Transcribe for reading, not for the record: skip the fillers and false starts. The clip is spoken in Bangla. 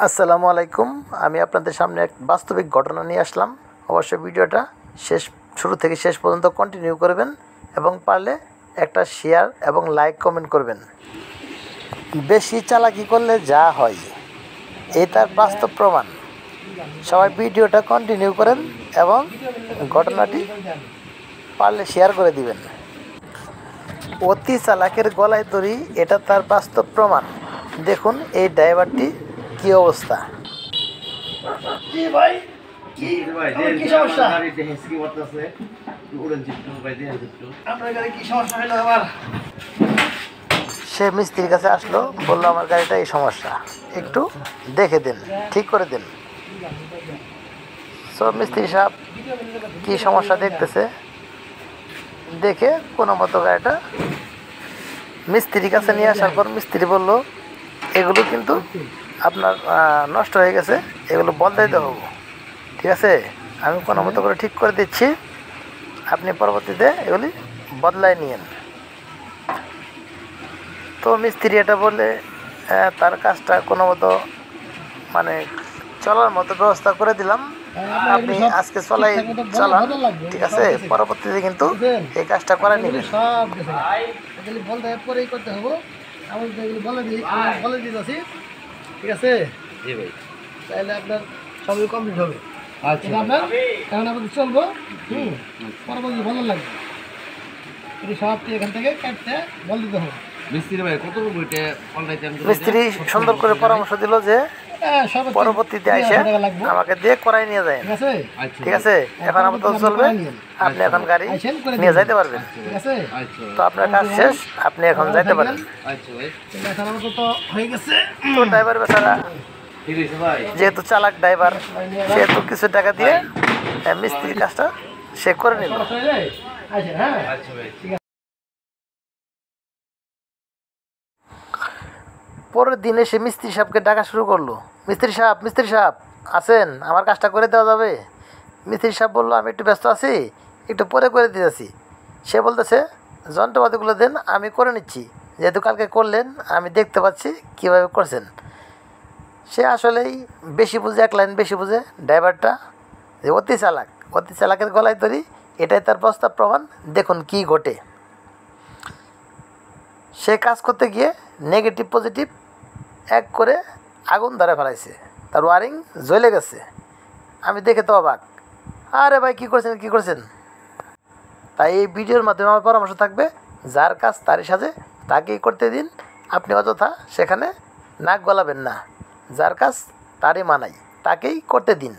আসসালামু আলাইকুম। আমি আপনাদের সামনে এক বাস্তবিক ঘটনা নিয়ে আসলাম। অবশ্যই ভিডিওটা শুরু থেকে শেষ পর্যন্ত কন্টিনিউ করবেন এবং পারলে একটা শেয়ার এবং লাইক কমেন্ট করবেন। বেশি চালাকি করলে যা হয় এই তার বাস্তব প্রমাণ। সবাই ভিডিওটা কন্টিনিউ করেন এবং ঘটনাটি পারলে শেয়ার করে দিবেন। অতি চালাকের গলায় দড়ি, এটা তার বাস্তব প্রমাণ। দেখুন এই ড্রাইভারটি কি অবস্থা। সে মিস্ত্রির কাছে আসলো, বললো আমার গাড়িটা এই সমস্যা, একটু দেখে দিন, ঠিক করে দিন। সব মিস্ত্রি সাহেব কি সমস্যা দেখতেছে, দেখে কোনো মতো গাড়িটা মিস্ত্রির কাছে নিয়ে আসার পর মিস্ত্রি বলল এগুলো কিন্তু আপনার নষ্ট হয়ে গেছে, এগুলো বদলাইতে হবে। ঠিক আছে, আমি কোনো মতো করে ঠিক করে দিচ্ছি, আপনি পরবর্তীতে এগুলি বদলাই নিয়েন। তো মিস্ত্রি এটা বলে তার কাজটা কোনো মতো মানে চলার মতো ব্যবস্থা করে দিলাম, আপনি আজকে চালান, ঠিক আছে, পরবর্তীতে কিন্তু এই কাজটা করে নেবেন। ঠিক আছে, তাহলে আপনার সবই কমপ্লিট হবে। আপনার এখন আমাদের চলবো, পরবর্তী ভালো লাগবে। এটি সবটি এখান থেকে কাটতে বল দিতে হবে। মিস্ত্রি সুন্দর করে পরামর্শ দিল যে পরবর্তীতে এসে আমাকে দিয়ে করাই নিয়ে যায়। ঠিক আছে, এখন আমার তো চলবে, আপনি এখন গাড়ি নিয়ে যাইতে পারবেন। তো আপনার কাজ শেষ, আপনি এখন যাইতে পারেন। তো ড্রাইভার বেচারা যেহেতু চালাক ড্রাইভার, সেহেতু কিছু টাকা দিয়ে মিস্ত্রির কাজটা সে করে নিল। পরের দিনে সে মিস্ত্রি সাহেবকে ডাকা শুরু করলো। মিস্ত্রি সাহেব আছেন, আমার কাজটা করে দেওয়া যাবে? মিস্ত্রি সাহেব বললো আমি একটু ব্যস্ত আছি, একটু পরে করে দিতেছি। সে বলতেছে যন্ত্রপাতিগুলো দেন, আমি করে নিচ্ছি, যেহেতু কালকে করলেন আমি দেখতে পাচ্ছি কীভাবে করছেন। সে আসলেই বেশি বুঝে, এক লাইন বেশি বুঝে ড্রাইভারটা, যে অতি চালাকের গলায় ধরি, এটাই তার বাস্তব প্রমাণ। দেখুন কি ঘটে। সে কাজ করতে গিয়ে নেগেটিভ পজিটিভ এক করে আগুন ধরে ফেলাইছে, তার ওয়ারিং জ্বলে গেছে। আমি দেখে তো অবাক, আরে ভাই কী করছেন। তাই এই ভিডিওর মাধ্যমে আমার পরামর্শ থাকবে, যার কাজ তারই সাজে, তাকেই করতে দিন। আপনি অযথা সেখানে নাক গলাবেন না, যার কাজ তারই মানাই, তাকেই করতে দিন।